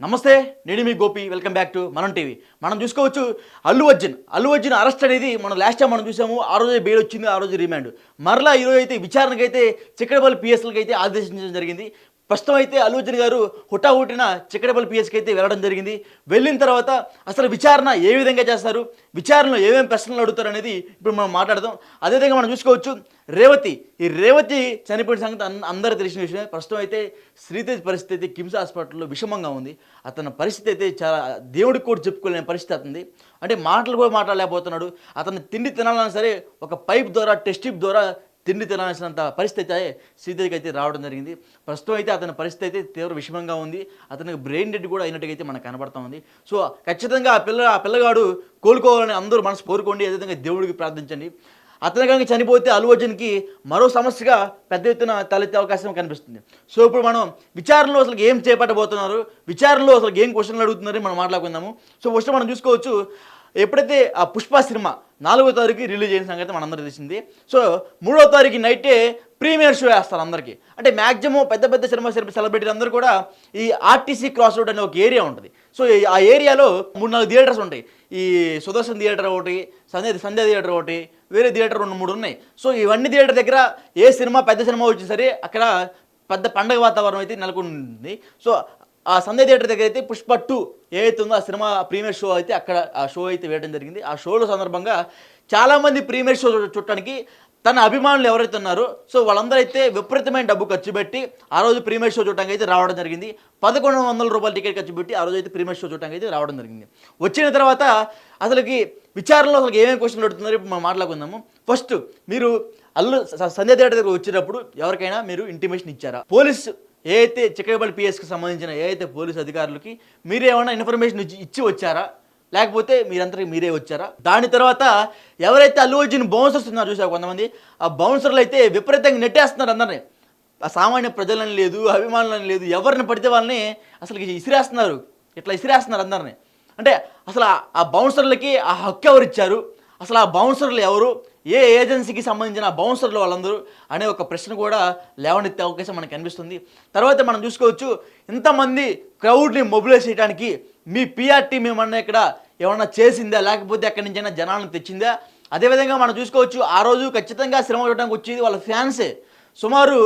నమస్తే, నేను మీ Gopi. Welcome back to మనం టీవీ. మనం చూసుకోవచ్చు అల్లు అర్జున్ అరెస్ట్ అనేది మనం లాస్ట్ టైం మనం చూసాము. ఆ రోజే బెయిల్ వచ్చింది, ఆ రోజు రిమాండ్. మరలా ఈరోజు అయితే విచారణకైతే చిక్కడపల్లి పిఎస్లకి అయితే ఆదేశించడం జరిగింది. ప్రస్తుతం అయితే అల్లు అర్జున్ గారు హుటాహుటిన చిక్కడపల్లి పిఎస్కి అయితే వెళ్ళడం జరిగింది. వెళ్ళిన తర్వాత అసలు విచారణ ఏ విధంగా చేస్తారు, విచారణలో ఏమేమి ప్రశ్నలు అడుగుతారు అనేది ఇప్పుడు మనం మాట్లాడదాం. అదేవిధంగా మనం చూసుకోవచ్చు రేవతి చనిపోయిన సంగతి అందరూ తెలిసిన విషయమే. ప్రస్తుతం అయితే శ్రీతేజ్ పరిస్థితి అయితే కిమ్స్ హాస్పిటల్లో విషమంగా ఉంది. అతని పరిస్థితి అయితే చాలా దేవుడికి కూడా చెప్పుకోలేని పరిస్థితి అవుతుంది. అంటే మాటలు కూడా మాట్లాడలేకపోతున్నాడు. అతను తిండి తినాలన్నా సరే ఒక పైప్ ద్వారా, టెస్ట్ ట్యూబ్ ద్వారా తిండి తినాల్సినంత పరిస్థితి అయితే శ్రీతేజ్కి అయితే రావడం జరిగింది. ప్రస్తుతం అయితే అతని పరిస్థితి అయితే తీవ్ర విషమంగా ఉంది. అతనికి బ్రెయిన్ డెడ్ కూడా అయినట్టుగా అయితే మనకు కనబడతా ఉంది. సో ఖచ్చితంగా ఆ పిల్లగాడు కోలుకోవాలని అందరూ మనసు కోరుకోండి. అదేవిధంగా దేవుడికి ప్రార్థించండి. అతను కనుక చనిపోతే అల్లు అర్జున్కి మరో సమస్యగా పెద్ద ఎత్తున తలెత్తే అవకాశం కనిపిస్తుంది. సో ఇప్పుడు మనం విచారణలో అసలు ఏం చేపట్టబోతున్నారు, విచారణలో అసలు ఏం క్వశ్చన్లు అడుగుతున్నారని మనం మాట్లాడుకుందాము. సో ఫస్ట్ మనం చూసుకోవచ్చు, ఎప్పుడైతే ఆ పుష్ప సినిమా 4వ తారీఖు రిలీజ్ అయిన సంగతి మనందరూ తెలిసింది. సో 3వ తారీఖు నైటే ప్రీమియర్ షో వేస్తారు అందరికీ. అంటే మ్యాక్సిమం పెద్ద పెద్ద సినిమా సెలబ్రిటీలు అందరూ కూడా ఈ ఆర్టీసీ క్రాస్ రోడ్ అనే ఒక ఏరియా ఉంటుంది. సో ఆ ఏరియాలో 3-4 థియేటర్స్ ఉంటాయి. ఈ సుదర్శన్ థియేటర్ ఒకటి, సంధ్య థియేటర్ ఒకటి, వేరే థియేటర్ 2-3 ఉన్నాయి. సో ఇవన్నీ థియేటర్ దగ్గర ఏ సినిమా పెద్ద సినిమా వచ్చినా సరే అక్కడ పెద్ద పండగ వాతావరణం అయితే నెలకొంది. సో ఆ సంధ్య థియేటర్ దగ్గర అయితే పుష్ప 2 ఏదైతే ఉందో ఆ సినిమా ప్రీమియర్ షో అయితే అక్కడ ఆ షో అయితే వేయడం జరిగింది. ఆ షోలో సందర్భంగా చాలామంది ప్రీమియర్ షో చూడటానికి తన అభిమానులు ఎవరైతే ఉన్నారో సో వాళ్ళందరూ అయితే విపరీతమైన డబ్బు ఖర్చు పెట్టి ఆ రోజు ప్రీమియర్ షో చూడటానికి అయితే రావడం జరిగింది. 1100 రూపాయల టికెట్ ఖర్చు పెట్టి ఆ రోజు అయితే ప్రీమియర్ షో చూడటానికి అయితే రావడం జరిగింది. వచ్చిన తర్వాత అసలుకి విచారణలో అసలు ఏమేమి క్వశ్చన్లు అడుగుతున్నారో ఇప్పుడు మనం మాట్లాడుకుందాము. ఫస్ట్, మీరు సంధ్య థియేటర్ దగ్గర వచ్చినప్పుడు ఎవరికైనా మీరు ఇంటిమేషన్ ఇచ్చారా? పోలీసు ఏదైతే చిక్కడపల్లి పిఎస్కి సంబంధించిన ఏదైతే పోలీసు అధికారులకి మీరు ఏమైనా ఇన్ఫర్మేషన్ ఇచ్చి వచ్చారా, లేకపోతే మీరందరికీ మీరే వచ్చారా? దాని తర్వాత ఎవరైతే అల్లు అర్జున్ బౌన్సర్స్ ఉన్నారో చూసారు కొంతమంది, ఆ బౌన్సర్లు అయితే విపరీతంగా నెట్టేస్తున్నారు అందరినీ. ఆ సామాన్య ప్రజలని లేదు, అభిమానులని లేదు, ఎవరిని పడితే వాళ్ళని అసలు ఇసిరేస్తున్నారు, ఇట్లా ఇసిరేస్తున్నారు అందరినీ. అంటే అసలు ఆ బౌన్సర్లకి ఆ హక్కు ఎవరు ఇచ్చారు, అసలు ఆ బౌన్సర్లు ఎవరు, ఏ ఏజెన్సీకి సంబంధించిన బౌన్సర్లు వాళ్ళందరూ అనే ఒక ప్రశ్న కూడా లేవనెత్తే అవకాశం మనకు కనిపిస్తుంది. తర్వాత మనం చూసుకోవచ్చు, ఇంతమంది క్రౌడ్ని మొబిలైజ్ చేయడానికి మీ పిఆర్ టీం ఏమన్నా ఇక్కడ ఏమన్నా చేసిందా, లేకపోతే ఎక్కడి నుంచైనా జనాలను తెచ్చిందా? అదేవిధంగా మనం చూసుకోవచ్చు, ఆ రోజు ఖచ్చితంగా సినిమా చూడడానికి వచ్చేది వాళ్ళ ఫ్యాన్సే. సుమారు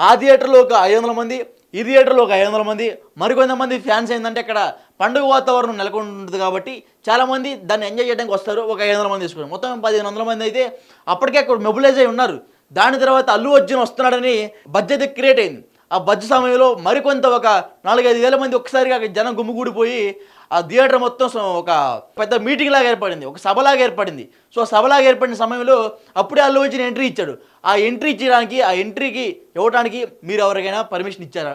ఆ థియేటర్లో ఒక 500 మంది, ఈ థియేటర్లో ఒక 500 మంది, మరికొంతమంది ఫ్యాన్స్ ఏంటంటే అక్కడ పండుగ వాతావరణం నెలకొంటుంది కాబట్టి చాలామంది దాన్ని ఎంజాయ్ చేయడానికి వస్తారు. ఒక 500 మంది తీసుకున్నారు, మొత్తం 1500 మంది అయితే అప్పటికే అక్కడ మొబిలైజ్ అయి ఉన్నారు. దాని తర్వాత అల్లు అర్జున్ వస్తున్నాడని బడ్జెట్ క్రియేట్ అయింది. ఆ బడ్జెట్ సమయంలో మరికొంత ఒక 4-5 వేల మంది ఒకసారిగా జనం గుమ్మిగూడిపోయి ఆ థియేటర్ మొత్తం ఒక పెద్ద మీటింగ్ లాగా ఏర్పడింది, ఒక సభలాగా ఏర్పడింది. సో సభలాగా ఏర్పడిన సమయంలో అప్పుడే అల్లు అర్జున్ ఎంట్రీ ఇచ్చాడు. ఆ ఎంట్రీ ఇచ్చడానికి, ఆ ఎంట్రీకి ఇవ్వడానికి మీరు ఎవరికైనా పర్మిషన్ ఇచ్చారా?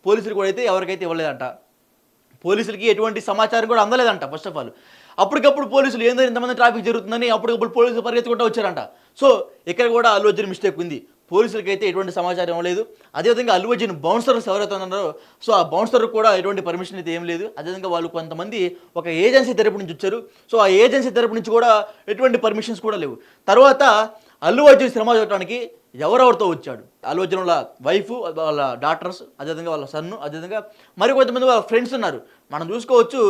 పోలీసులు కూడా అయితే ఎవరికైతే ఇవ్వలేదంట. పోలీసులకి ఎటువంటి సమాచారం కూడా అందలేదంట. ఫస్ట్ ఆఫ్ ఆల్ అప్పటికప్పుడు పోలీసులు ఏందో ఇంతమంది ట్రాఫిక్ జరుగుతుందని అప్పటికప్పుడు పోలీసులు పరిగెత్తుకుంటూ వచ్చారంట. సో ఇక్కడ కూడా అల్లు అర్జున్ మిస్టేక్ ఉంది. పోలీసులకి అయితే ఎటువంటి సమాచారం ఇవ్వలేదు. అదేవిధంగా అల్లు అర్జున్ బౌన్సర్స్ ఎవరైతే ఉన్నారో సో ఆ బౌన్సర్కి కూడా ఎటువంటి పర్మిషన్ అయితే ఏం లేదు. అదేవిధంగా వాళ్ళు కొంతమంది ఒక ఏజెన్సీ తరపు నుంచి వచ్చారు. సో ఆ ఏజెన్సీ తరపు నుంచి కూడా ఎటువంటి పర్మిషన్స్ కూడా లేవు. తర్వాత అల్లు అర్జున్ సినిమా చూడటానికి ఎవరెవరితో వచ్చాడు? అల్లు అర్జున్ వాళ్ళ వైఫ్, వాళ్ళ డాటర్స్, అదేవిధంగా వాళ్ళ సన్ను, అదేవిధంగా మరి కొంతమంది వాళ్ళ ఫ్రెండ్స్ ఉన్నారు. మనం చూసుకోవచ్చు,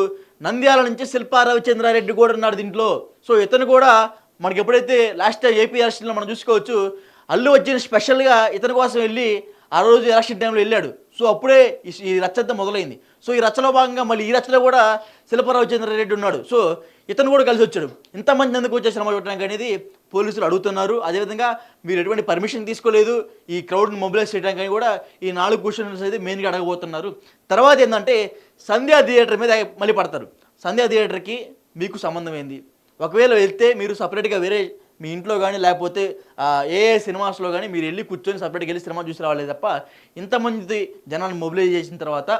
నంద్యాల నుంచి శిల్పా రవిచంద్రారెడ్డి కూడా ఉన్నాడు దీంట్లో. సో ఇతను కూడా మనకి ఎప్పుడైతే లాస్ట్ ఏపీ ఎలక్షన్లో మనం చూసుకోవచ్చు, అల్లు అర్జున్ స్పెషల్గా ఇతని కోసం వెళ్ళి ఆ రోజు ఎలక్షన్ టైంలో వెళ్ళాడు. సో అప్పుడే ఈ రచ్చ అంతా మొదలైంది. సో ఈ రచ్చలో భాగంగా మళ్ళీ ఈ రచ్చలో కూడా శిల్పా రవిచంద్రారెడ్డి ఉన్నాడు. సో ఇతను కూడా కలిసి వచ్చాడు. ఇంతమంది ఎందుకు వచ్చే సినిమా చూడడానికి అనేది పోలీసులు అడుగుతున్నారు. అదేవిధంగా మీరు ఎటువంటి పర్మిషన్ తీసుకోలేదు ఈ క్రౌడ్ని మొబిలైజ్ చేయడానికి కూడా ఈ 4 క్వశ్చన్స్ అయితే మెయిన్గా అడగబోతున్నారు. తర్వాత ఏంటంటే సంధ్యా థియేటర్ మీద మళ్ళీ పడతారు. సంధ్యా థియేటర్కి మీకు సంబంధం ఏంది? ఒకవేళ వెళ్తే మీరు సపరేట్గా వేరే మీ ఇంట్లో కానీ లేకపోతే ఏ సినిమాస్లో కానీ మీరు వెళ్ళి కూర్చొని సపరేట్గా వెళ్ళి సినిమా చూసి రావాలి తప్ప ఇంతమంది జనాన్ని మొబిలైజ్ చేసిన తర్వాత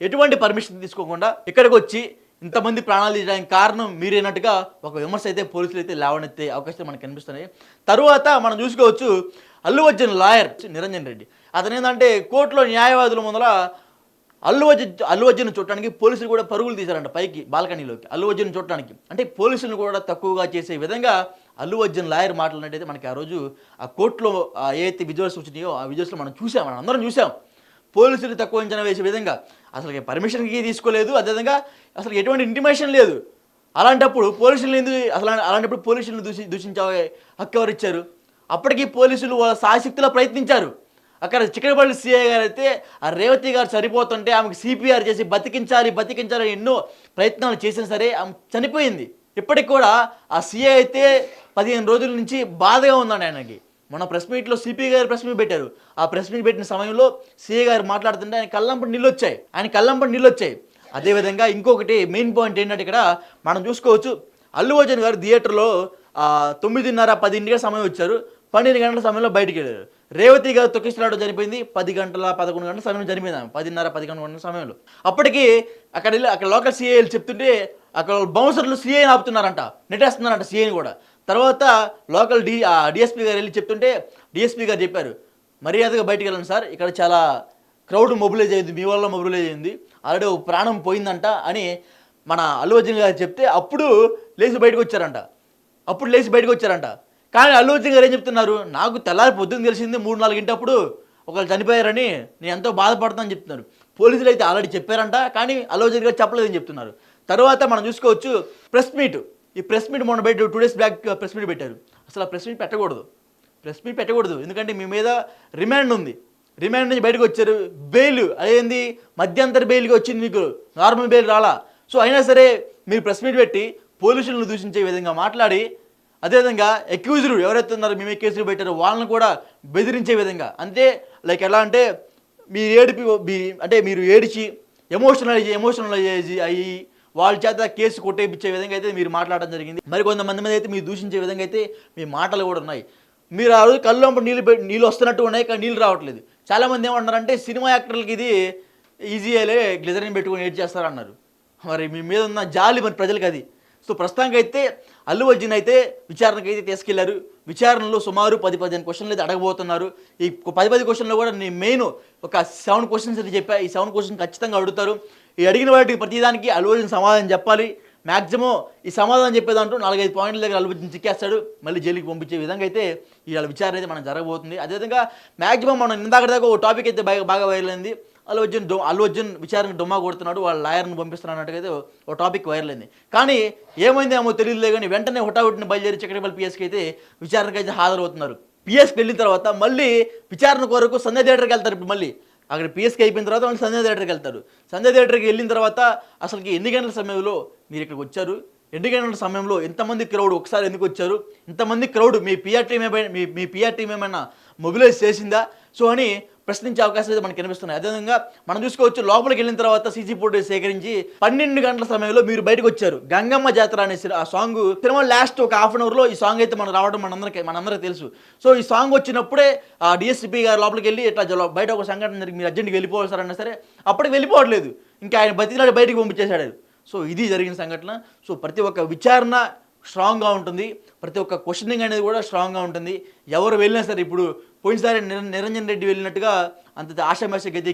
ఎటువంటి పర్మిషన్ తీసుకోకుండా ఇక్కడికి వచ్చి ఇంతమంది ప్రాణాలు తీయడానికి కారణం మీరేనట్టుగా ఒక విమర్శ అయితే పోలీసులు అయితే లేవనెత్తే అవకాశాలు మనకు కనిపిస్తున్నాయి. తరువాత మనం చూసుకోవచ్చు, అల్లు అర్జున్ లాయర్ నిరంజన్ రెడ్డి అతను ఏంటంటే కోర్టులో న్యాయవాదుల ముందర అల్లు అర్జున్ చూడటానికి పోలీసులు కూడా పరుగులు తీశారంట పైకి బాల్కనీలోకి అల్లు అర్జున్ చూడటానికి. అంటే పోలీసులను కూడా తక్కువగా చేసే విధంగా అల్లు అర్జున్ లాయర్ మాట్లాడినట్టయితే మనకి ఆ రోజు ఆ కోర్టులో ఏదైతే విజువల్స్ వచ్చినాయో ఆ విజువల్స్లో మనం అందరం చూసాం. పోలీసులు తక్కువ అంచనా వేసే విధంగా అసలు పర్మిషన్కి తీసుకోలేదు, అదేవిధంగా అసలు ఎటువంటి ఇంటిమేషన్ లేదు. అలాంటప్పుడు పోలీసులు ఎందుకు అలాంటప్పుడు పోలీసులను దూషించే హక్కు ఎవరు ఇచ్చారు? అప్పటికి పోలీసులు వాళ్ళ శాయశక్తిలో ప్రయత్నించారు. అక్కడ చిక్కడపల్లి సిఐ గారు అయితే ఆ రేవతి గారు సరిపోతుంటే ఆమెకు సిపిఆర్ చేసి బతికించాలని ఎన్నో ప్రయత్నాలు చేసినా సరే ఆమె చనిపోయింది. ఇప్పటికి కూడా ఆ సిఐ అయితే 15 రోజుల నుంచి బాధగా ఉందండి ఆయనకి. మొన్న ప్రెస్ మీట్లో సిపి గారు ప్రెస్ మీట్ పెట్టారు. ఆ ప్రెస్ మీట్ పెట్టిన సమయంలో సిఐ గారు మాట్లాడుతుంటే ఆయన కళ్ళంపటి నీళ్ళు వచ్చాయి. అదేవిధంగా ఇంకొకటి మెయిన్ పాయింట్ ఏంటంటే ఇక్కడ మనం చూసుకోవచ్చు, అల్లు అర్జున్ గారు థియేటర్లో 9:30, 10 సమయం వచ్చారు. 12 గంటల సమయంలో బయటికి వెళ్ళారు. రేవతి గారు తొక్కిసలాట జరిపోయింది 10 గంటల 11 గంటల సమయం జరిపోయింది, 10:30, 11 గంటల సమయంలో. అప్పటికి అక్కడ లోకల్ సిఐలు చెప్తుంటే అక్కడ బౌన్సర్లు సిఐని ఆపుతున్నారంట, నెట్టేస్తున్నారంట సిఐని కూడా. తర్వాత లోకల్ డిఎస్పీ గారు వెళ్ళి చెప్తుంటే డిఎస్పీ గారు చెప్పారు, మర్యాదగా బయటికి వెళ్ళండి సార్, ఇక్కడ చాలా క్రౌడ్ మొబిలైజ్ అయింది, మీ వల్ల మొబిలైజ్ అయింది, ఆల్రెడీ ప్రాణం పోయిందంట అని మన అల్లు అర్జున్ గారు చెప్తే అప్పుడు లేచి బయటకు వచ్చారంట. కానీ అల్లు అర్జున్ గారు ఏం చెప్తున్నారు, నాకు తెల్లారి పొద్దున్న తెలిసింది 3-4 గంటప్పుడు ఒకళ్ళు చనిపోయారని, నేను ఎంతో బాధపడతానని చెప్తున్నారు. పోలీసులు అయితే ఆల్రెడీ చెప్పారంట, కానీ అల్లు అర్జున్ గారు చెప్పలేదని చెప్తున్నారు. తర్వాత మనం చూసుకోవచ్చు ఈ ప్రెస్ మీట్ మొన్న 2 days బ్యాక్ ప్రెస్ మీట్ పెట్టారు. అసలు ఆ ప్రెస్ మీట్ పెట్టకూడదు, ఎందుకంటే మీ మీద రిమాండ్ ఉంది. రిమాండ్ నుంచి బయటకు వచ్చారు, బెయిల్ అదేంది మధ్యంతర బెయిల్గా వచ్చింది, మీకు నార్మల్ బెయిల్ రాలా. సో అయినా సరే మీరు ప్రెస్ మీట్ పెట్టి పోలీసులను దూషించే విధంగా మాట్లాడి, అదేవిధంగా అక్యూజ్డ్ ఎవరైతే ఉన్నారో మేము కేసులు పెట్టారో వాళ్ళని కూడా బెదిరించే విధంగా, అంటే లైక్ ఎలా అంటే మీరు ఏడిచి ఎమోషనలైజ్ అయ్యి వాళ్ళ చేత కేసు కొట్టేపించే విధంగా అయితే మీరు మాట్లాడడం జరిగింది. మరి కొంతమంది మీద అయితే మీరు దూషించే విధంగా అయితే మీ మాటలు కూడా ఉన్నాయి. మీరు ఆ రోజు కళ్ళంప నీళ్ళు వస్తున్నట్టు ఉన్నాయి, కానీ నీళ్ళు రావట్లేదు. చాలామంది ఏమంటున్నారంటే సినిమా యాక్టర్లకి ఇది ఈజీ అయ్యే గ్లిజరిన్ పెట్టుకొని ఏడ్ చేస్తారన్నారు. మరి మీ మీద ఉన్న జాలి మరి ప్రజలకు అది. సో ప్రస్తుతానికి అయితే అల్లు అర్జున్ అయితే విచారణకు అయితే తీసుకెళ్లారు. విచారణలో సుమారు 10-15 క్వశ్చన్లు అయితే అడగబోతున్నారు. ఈ 10 క్వశ్చన్లో కూడా నేను మెయిన్ ఒక 7 క్వశ్చన్స్ అయితే చెప్పా. ఈ 7 క్వశ్చన్ ఖచ్చితంగా అడుగుతారు. ఈ అడిగిన వాటికి ప్రతిదానికి అల్లు అర్జున్ సమాధానం చెప్పాలి. మ్యాక్సిమం ఈ సమాధానం చెప్పేదాంట్లో 4-5 పాయింట్ల దగ్గర అల్లు అర్జున్ చిక్కేస్తాడు, మళ్ళీ జైలుకి పంపించే విధంగా అయితే ఇవాళ విచారణ అయితే మనం జరగబోతుంది. అదేవిధంగా మ్యాక్సిమం మనం ఇందాక ఒక టాపిక్ అయితే బాగా వైరల్ అయింది. అల్లు అర్జున్ విచారణకు డొమ్మా కొడుతున్నాడు, వాళ్ళ లాయర్ని పంపిస్తున్నట్టుగా అయితే ఒక టాపిక్ వైరల్ అయింది. కానీ ఏమైందేమో తెలియదులే, కానీ వెంటనే హుటాహుటిని బయలుదేరి చిక్కడపల్లి పిఎస్కి అయితే విచారణకు అయితే హాజరవుతున్నారు. పిఎస్కి వెళ్ళిన తర్వాత మళ్ళీ విచారణ కొరకు సంధ్య థియేటర్కి వెళ్తారు. ఇప్పుడు మళ్ళీ అక్కడ పిఎస్కి అయిపోయిన తర్వాత వాళ్ళు సంధ్య థియేటర్కి వెళ్తారు. సంధ్య థియేటర్కి వెళ్ళిన తర్వాత అసలుకి ఎన్ని గంటల సమయంలో మీరు ఇక్కడికి వచ్చారు, 2 గంటల సమయంలో ఎంతమంది క్రౌడ్ ఒకసారి ఎందుకు వచ్చారు, ఇంతమంది క్రౌడ్ మీ పిఆర్ టీం ఏమైనా మొబిలైజ్ చేసిందా, సో అని ప్రశ్నించే అవకాశాలు అయితే మనకు కనిపిస్తున్నాయి. అదేవిధంగా మనం చూసుకోవచ్చు, లోపలికి వెళ్ళిన తర్వాత సీసీ ఫుటేజ్ సేకరించి 12 గంటల సమయంలో మీరు బయటకు వచ్చారు. గంగమ్మ జాతర అనే ఆ సాంగ్ తిరుమల లాస్ట్ ఒక హాఫ్ అన్ అవర్లో ఈ సాంగ్ అయితే మనం రావడం మనందరికీ తెలుసు. సో ఈ సాంగ్ వచ్చినప్పుడే ఆ డిఎస్పీ గారు లోపలికి వెళ్ళి ఇట్లా బయట ఒక సంఘటన జరిగి మీరు అర్జెంట్గా వెళ్ళిపోవాలి సార్ అన్నా సరే అప్పటికి వెళ్ళిపోవట్లేదు, ఇంకా ఆయన బతికినాడు బయటికి పంపించేశాడు. సో ఇది జరిగిన సంఘటన. సో ప్రతి ఒక్క విచారణ స్ట్రాంగ్గా ఉంటుంది, ప్రతి ఒక్క క్వశ్చనింగ్ అనేది కూడా స్ట్రాంగ్గా ఉంటుంది. ఎవరు వెళ్ళినా సరే, ఇప్పుడు పోయినసారి నిరంజన్ రెడ్డి వెళ్ళినట్టుగా అంత ఆశామాషకి అయితే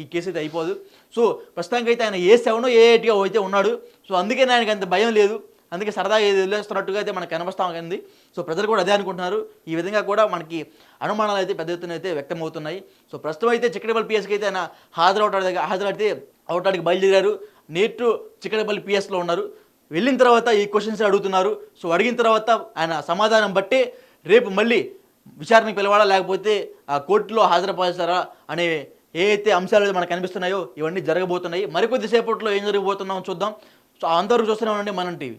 ఈ కేసు అయితే అయిపోదు. సో ప్రస్తుతానికి అయితే ఆయన A7 A8గా అయితే ఉన్నాడు. సో అందుకే ఆయనకి అంత భయం లేదు, అందుకే సరదాగా వదిలేస్తున్నట్టుగా అయితే మనకు కనిపిస్తాం. సో ప్రజలు కూడా అదే అనుకుంటున్నారు. ఈ విధంగా కూడా మనకి అనుమానాలు అయితే పెద్ద ఎత్తున అయితే వ్యక్తమవుతున్నాయి. సో ప్రస్తుతం అయితే చిక్కడపల్లి పిఎస్కి అయితే ఆయన అవటానికి బయలుదేరారు. నేటు చిక్కడపల్లి పిఎస్లో ఉన్నారు. వెళ్ళిన తర్వాత ఈ క్వశ్చన్స్ అడుగుతున్నారు. సో అడిగిన తర్వాత ఆయన సమాధానం బట్టి రేపు మళ్ళీ విచారణకు పిలవాలా లేకపోతే ఆ కోర్టులో హాజరుపరుస్తారా అనే ఏ అయితే అంశాలు మనకు కనిపిస్తున్నాయో ఇవన్నీ జరగబోతున్నాయి. మరికొద్దిసేపట్లో ఏం జరగబోతున్నామో చూద్దాం. సో అంతవరకు చూస్తూనే ఉండండి మనం టీవీ.